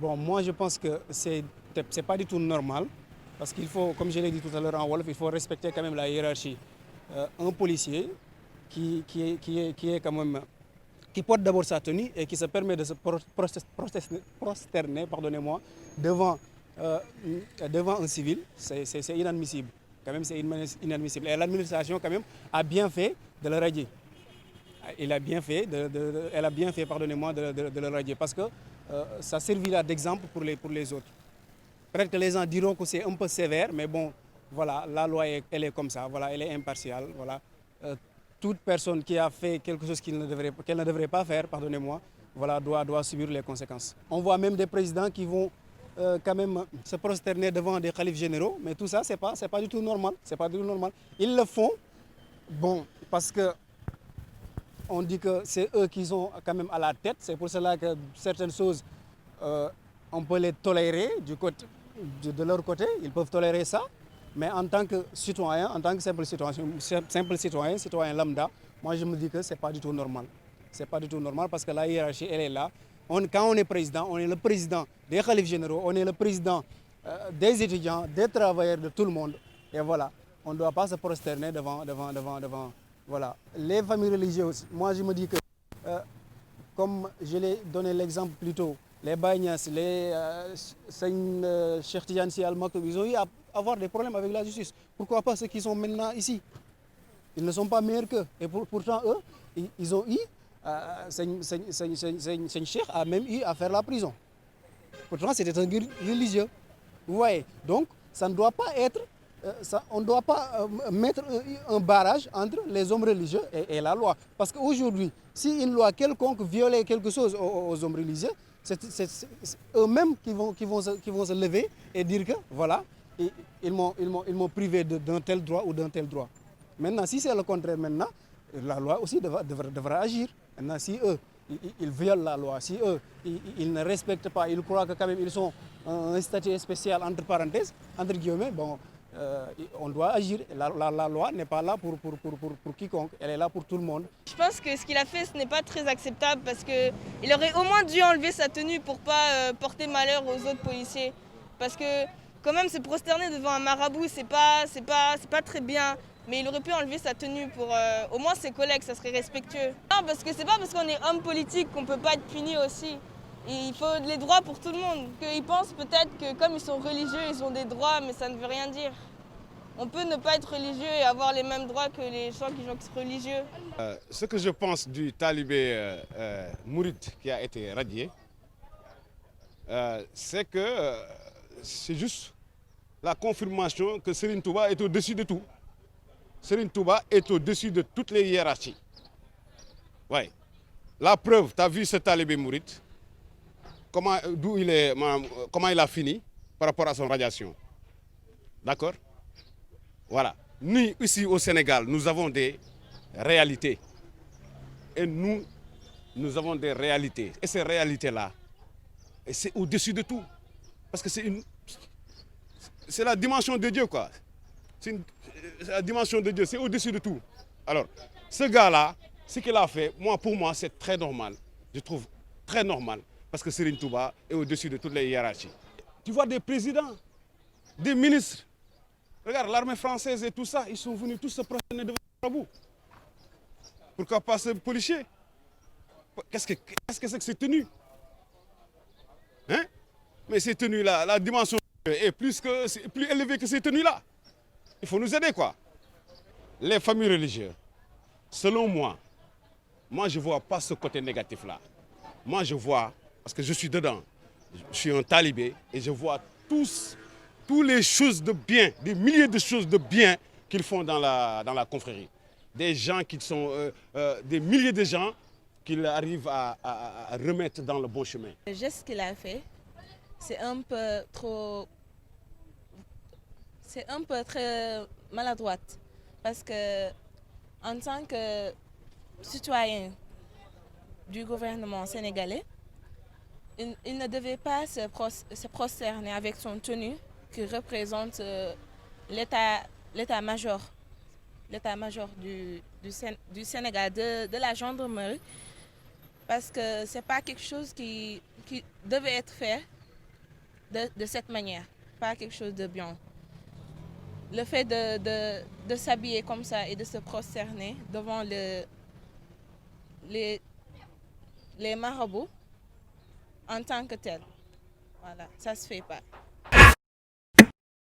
Bon, moi je pense que c'est pas du tout normal parce qu'il faut, comme je l'ai dit tout à l'heure en Wolof, il faut respecter quand même la hiérarchie. Un policier qui est quand même qui porte d'abord sa tenue et qui se permet de se prosterner, pardonnez-moi, devant, euh, devant un civil, c'est inadmissible. Quand même, c'est inadmissible. Et l'administration, quand même, a bien fait de le radier. Elle a bien fait, pardonnez-moi, de le radier parce que ça servira d'exemple pour les autres. Peut-être que les gens diront que c'est un peu sévère, mais bon, voilà, la loi, elle est comme ça, voilà, elle est impartiale, voilà. Euh, Toute personne qui a fait quelque chose qu'elle ne devrait pas faire, pardonnez-moi, voilà, doit subir les conséquences. On voit même des présidents qui vont quand même se prosterner devant des khalifes généraux, mais tout ça, c'est pas du tout normal, c'est pas du tout normal. Ils le font, bon, parce que on dit que c'est eux qui sont quand même à la tête. C'est pour cela que certaines choses, euh, on peut les tolérer de leur côté. Ils peuvent tolérer ça. Mais en tant que citoyen, en tant que simple citoyen lambda, moi je me dis que ce n'est pas du tout normal. C'est pas du tout normal parce que la hiérarchie, elle est là. Quand on est président, on est le président des khalifes généraux, on est le président des étudiants, des travailleurs, de tout le monde. Et voilà, on ne doit pas se prosterner devant. Voilà. Les familles religieuses, moi je me dis que, euh, comme je l'ai donné l'exemple plus tôt, les Baïnias, les Cheikh Tidiane Sy Al Maktoum, ils ont eu à avoir des problèmes avec la justice. Pourquoi pas ceux qui sont maintenant ici? Ils ne sont pas meilleurs qu'eux. Et pourtant, eux, ils ont eu, Seigne Cheikh a même eu à faire la prison. Pourtant, c'était un religieux. Vous voyez? Donc, ça ne doit pas être, on ne doit pas mettre un barrage entre les hommes religieux et la loi. Parce qu'aujourd'hui, si une loi quelconque violait quelque chose aux hommes religieux, c'est eux-mêmes qui vont se lever et dire que voilà, ils m'ont privé d'un tel droit ou d'un tel droit. Maintenant, si c'est le contraire maintenant, la loi aussi devra agir. Maintenant, si eux, ils violent la loi, si eux, ils ne respectent pas, ils croient que quand même ils sont un statut spécial entre parenthèses, entre guillemets, bon, on doit agir. La loi n'est pas là pour quiconque, elle est là pour tout le monde. Je pense que ce qu'il a fait, ce n'est pas très acceptable parce qu'il aurait au moins dû enlever sa tenue pour ne pas porter malheur aux autres policiers. Parce que quand même se prosterner devant un marabout, c'est pas très bien. Mais il aurait pu enlever sa tenue pour au moins ses collègues, ça serait respectueux. Non, parce que c'est pas parce qu'on est homme politique qu'on peut pas être puni aussi. Et il faut les droits pour tout le monde. Ils pensent peut-être que comme ils sont religieux, ils ont des droits, mais ça ne veut rien dire. On peut ne pas être religieux et avoir les mêmes droits que les gens qui sont religieux. Ce que je pense du talibé Mouride qui a été radié, c'est que c'est juste la confirmation que Serigne Touba est au-dessus de tout. Serigne Touba est au-dessus de toutes les hiérarchies. Ouais. La preuve, tu as vu ce talibé Mouride, comment il a fini par rapport à son radiation. D'accord? Voilà. Nous, ici au Sénégal, nous avons des réalités. Et nous avons des réalités. Et ces réalités-là, c'est au-dessus de tout. Parce que c'est la dimension de Dieu, quoi. C'est la dimension de Dieu, c'est au-dessus de tout. Alors, ce gars-là, ce qu'il a fait, pour moi, c'est très normal. Je trouve très normal. Parce que Serigne Touba est au-dessus de toutes les hiérarchies. Tu vois des présidents, des ministres. Regarde, l'armée française et tout ça, ils sont venus tous se prosterner devant le marabout. Pourquoi pas ce policier? Qu'est-ce que c'est que ces tenues? Hein? Mais ces tenues-là, la dimension est plus élevée que ces tenues-là. Il faut nous aider, quoi. Les familles religieuses, selon moi je ne vois pas ce côté négatif-là. Moi, je vois, parce que je suis dedans, je suis un talibé et je vois toutes les choses de bien, des milliers de choses de bien qu'ils font dans la confrérie. Des gens qui sont, des milliers de gens qu'il arrive à remettre dans le bon chemin. Le geste qu'il a fait, c'est un peu très maladroite parce que en tant que citoyen du gouvernement sénégalais, il ne devait pas se prosterner avec son tenue qui représente l'état-major du Sénégal, de la gendarmerie, parce que ce n'est pas quelque chose qui devait être fait de cette manière, pas quelque chose de bien. Le fait de s'habiller comme ça et de se prosterner devant les marabouts en tant que tel, voilà, ça se fait pas.